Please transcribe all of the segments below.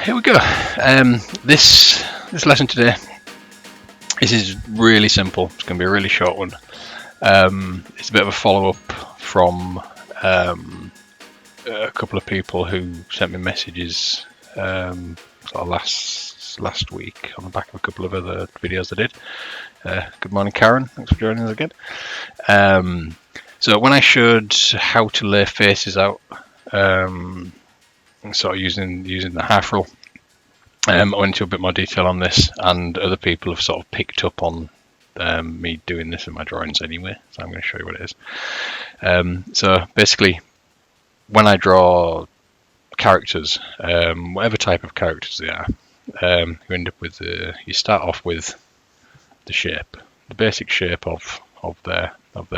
here we go. This lesson today, this is really simple. It's going to be a really short one. It's a bit of a follow-up from a couple of people who sent me messages last week on the back of a couple of other videos I did. Good morning, Karen. Thanks for joining us again. So when I showed how to lay faces out, sort of using the half rule, I went into a bit more detail on this, and other people have sort of picked up on me doing this in my drawings anyway, so I'm going to show you what it is. So basically, when I draw characters, whatever type of characters they are, you end up with you start off with the shape, the basic shape of their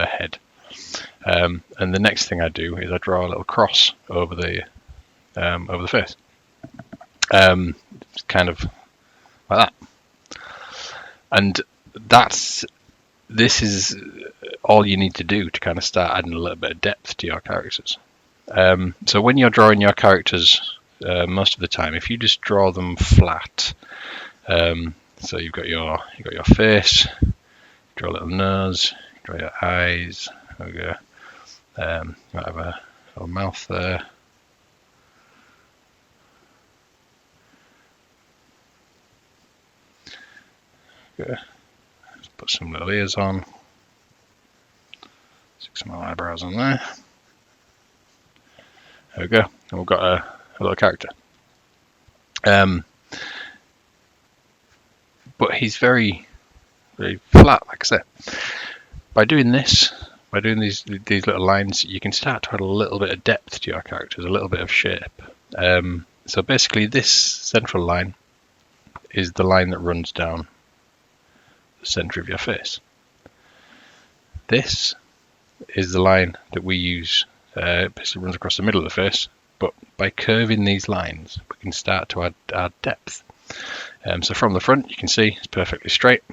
head, and the next thing I do is I draw a little cross over the face, kind of like that, and this is all you need to do to kind of start adding a little bit of depth to your characters. So when you're drawing your characters, most of the time, if you just draw them flat, so you've got your face, draw a little nose, draw your eyes, okay. You might have a little mouth there. Okay. Let's put some little ears on. Stick some eyebrows on there. There we go. And we've got a little character. But he's very, very flat, like I said. By doing this, by doing these little lines, you can start to add a little bit of depth to your characters, a little bit of shape. So basically, this central line is the line that runs down the center of your face. This is the line that we use. Basically runs across the middle of the face, but by curving these lines, we can start to add depth. So from the front, you can see it's perfectly straight.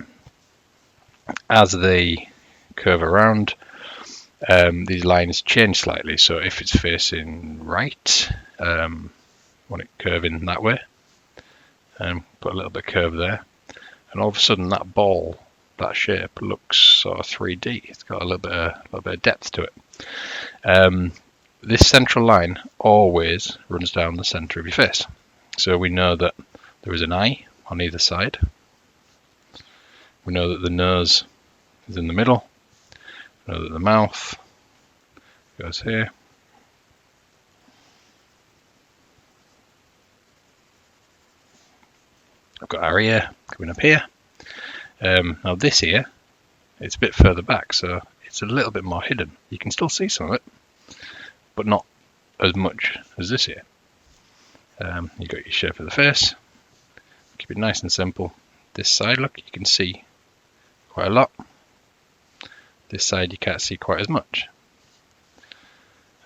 As they curve around, these lines change slightly. So if it's facing right, want it curving that way, put a little bit of curve there, and all of a sudden that ball, that shape, looks sort of 3D. It's got a little bit of depth to it. This central line always runs down the center of your face. So we know that there is an eye on either side. We know that the nose is in the middle. We know that the mouth goes here. I've got our ear coming up here. Now this ear, it's a bit further back, so it's a little bit more hidden. You can still see some of it, but not as much as this ear. You've got your shape of the face. Keep it nice and simple. This side, look, you can see quite a lot. This side you can't see quite as much.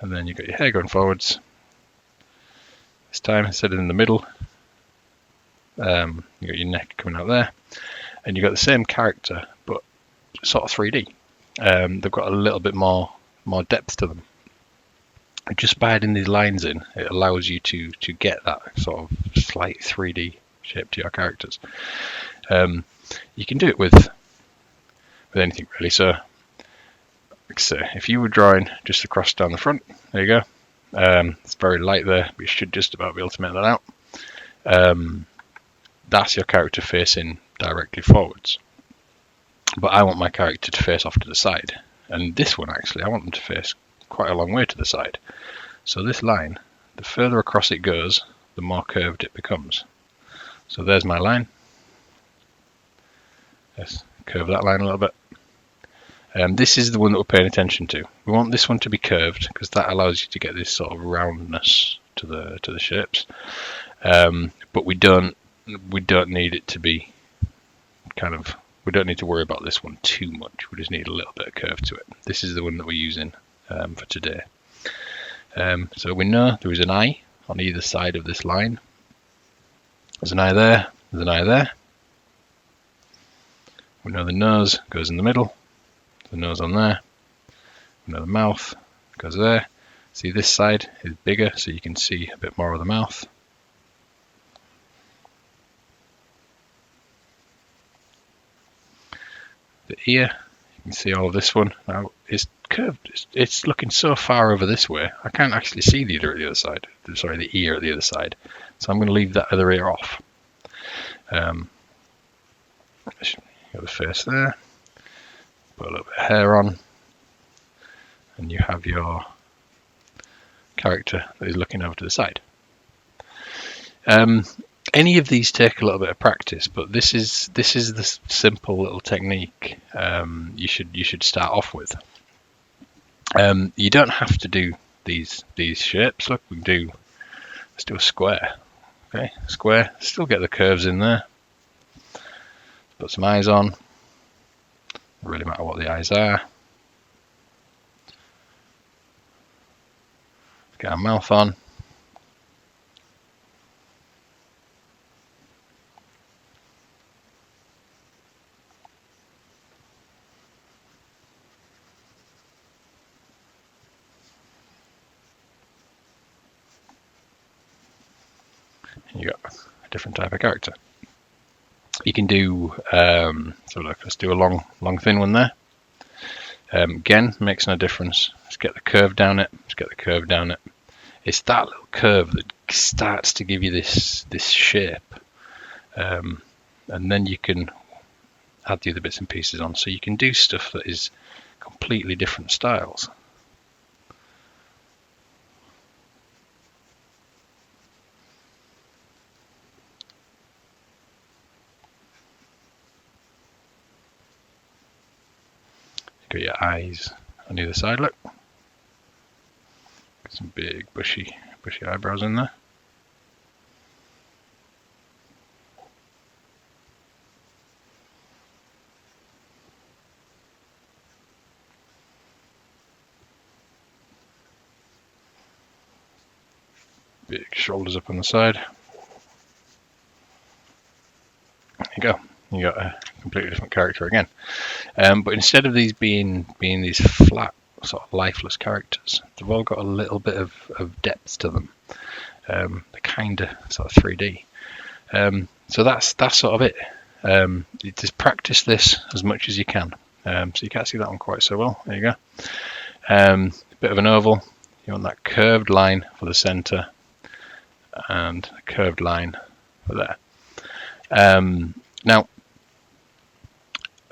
And then you've got your hair going forwards. This time, instead of in the middle, you've got your neck coming out there. And you've got the same character, but sort of 3D. They've got a little bit more depth to them. Just by adding these lines in, it allows you to get that sort of slight 3D shape to your characters. You can do it with anything really. So, like I say, if you were drawing just the cross down the front, there you go. It's very light there, but you should just about be able to make that out. That's your character facing directly forwards. But I want my character to face off to the side. And this one, actually, I want them to face quite a long way to the side. So this line, the further across it goes, the more curved it becomes. So there's my line. Let's curve that line a little bit. This is the one that we're paying attention to. We want this one to be curved because that allows you to get this sort of roundness to the shapes. But we don't need it to be we don't need to worry about this one too much. We just need a little bit of curve to it. This is the one that we're using for today. So we know there is an eye on either side of this line. There's an eye there, there's an eye there. We know the nose goes in the middle, the nose on there. We know the mouth goes there. See, this side is bigger, so you can see a bit more of the mouth. the ear. You can see all of this one. Now it's curved. It's looking so far over this way. I can't actually see the ear at the other side. Sorry, the ear at the other side. So I'm going to leave that other ear off. Got the face there. Put a little bit of hair on, and you have your character that is looking over to the side. Any of these take a little bit of practice, but this is the simple little technique you should start off with. You don't have to do these shapes. Look, let's do a square. Okay, square. Still get the curves in there. Put some eyes on. Doesn't really matter what the eyes are. Get our mouth on. You got a different type of character. You can do so. Look, let's do a long thin one there. Again, makes no difference. Let's get the curve down it. Let's get the curve down it. It's that little curve that starts to give you this shape, and then you can add the other bits and pieces on. So you can do stuff that is completely different styles. Got your eyes on the other side, look. Got some big bushy eyebrows in there. Big shoulders up on the side. There you go. You got a completely different character again. But instead of these being these flat, sort of lifeless characters, they've all got a little bit of depth to them. They're kind of sort of 3D. So that's sort of it. You just practice this as much as you can. So you can't see that one quite so well. There you go. Bit of an oval. You want that curved line for the center and a curved line for there. Now,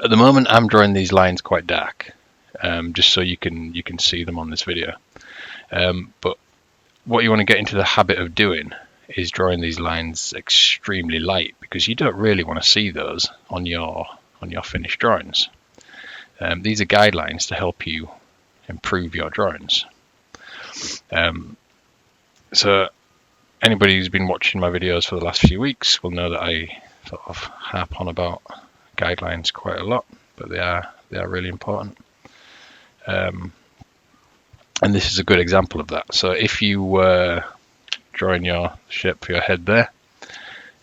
at the moment, I'm drawing these lines quite dark, just so you can see them on this video. But what you want to get into the habit of doing is drawing these lines extremely light, because you don't really want to see those on your finished drawings. These are guidelines to help you improve your drawings. So anybody who's been watching my videos for the last few weeks will know that I sort of harp on about guidelines quite a lot, but they are really important. And this is a good example of that. So if you were drawing your shape for your head there,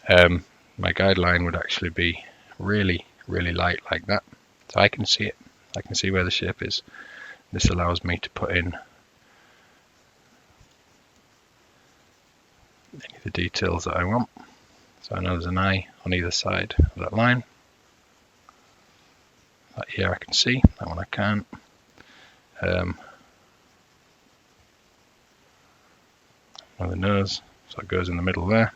my guideline would actually be really light like that. So I can see it. I can see where the shape is. This allows me to put in any of the details that I want. So I know there's an eye on either side of that line. That ear I can see, that one I can't. The nose, so it goes in the middle there.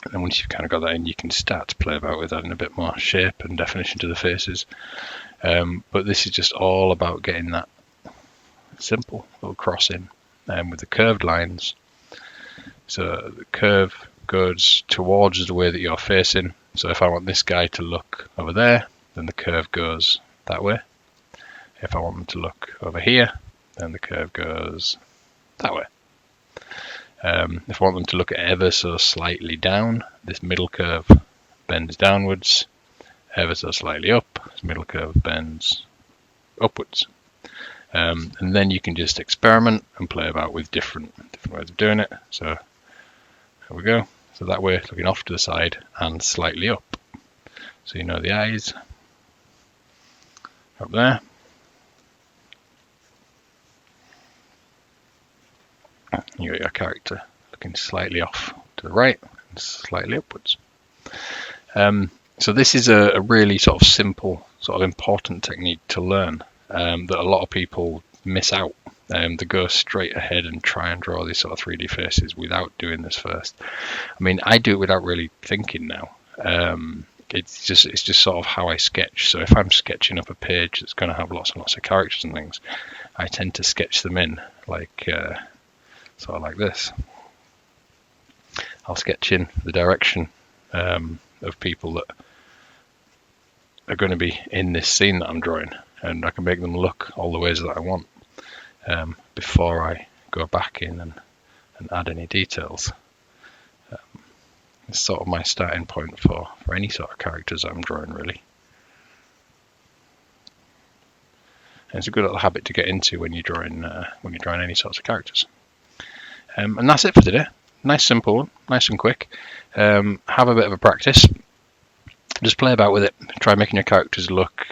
And then once you've kind of got that in, you can start to play about with adding a bit more shape and definition to the faces. But this is just all about getting that simple little cross in with the curved lines. So the curve goes towards the way that you're facing. So if I want this guy to look over there, then the curve goes that way. If I want them to look over here, then the curve goes that way. If I want them to look ever so slightly down, this middle curve bends downwards. Ever so slightly up, this middle curve bends upwards. And then you can just experiment and play about with different ways of doing it. So here we go. So that way, looking off to the side and slightly up. So you know the eyes. up there. You got your character looking slightly off to the right and slightly upwards. So this is a really sort of simple, sort of important technique to learn that a lot of people miss out. They go straight ahead and try and draw these sort of 3D faces without doing this first. I mean, I do it without really thinking now. It's just sort of how I sketch. So if I'm sketching up a page that's going to have lots and lots of characters and things, I tend to sketch them in like sort of like this. I'll sketch in the direction of people that are going to be in this scene that I'm drawing, and I can make them look all the ways that I want before I go back in and add any details. It's sort of my starting point for any sort of characters I'm drawing, really. And it's a good little habit to get into when you're drawing any sorts of characters. And that's it for today. Nice, simple one, nice and quick. Have a bit of a practice. Just play about with it. Try making your characters look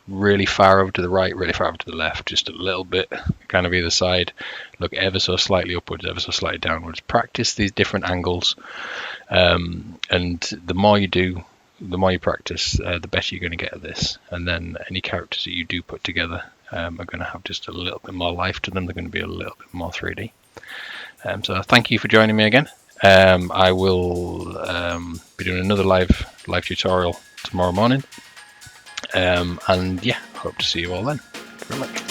really far over to the right, really far over to the left, just a little bit, kind of either side. Look ever so slightly upwards, ever so slightly downwards. Practice these different angles, and the more you do, the more you practice, the better you're going to get at this. And then any characters that you do put together are going to have just a little bit more life to them. They're going to be a little bit more 3D. So thank you for joining me again. I will be doing another live tutorial tomorrow morning, and yeah, hope to see you all then. Thank you very much.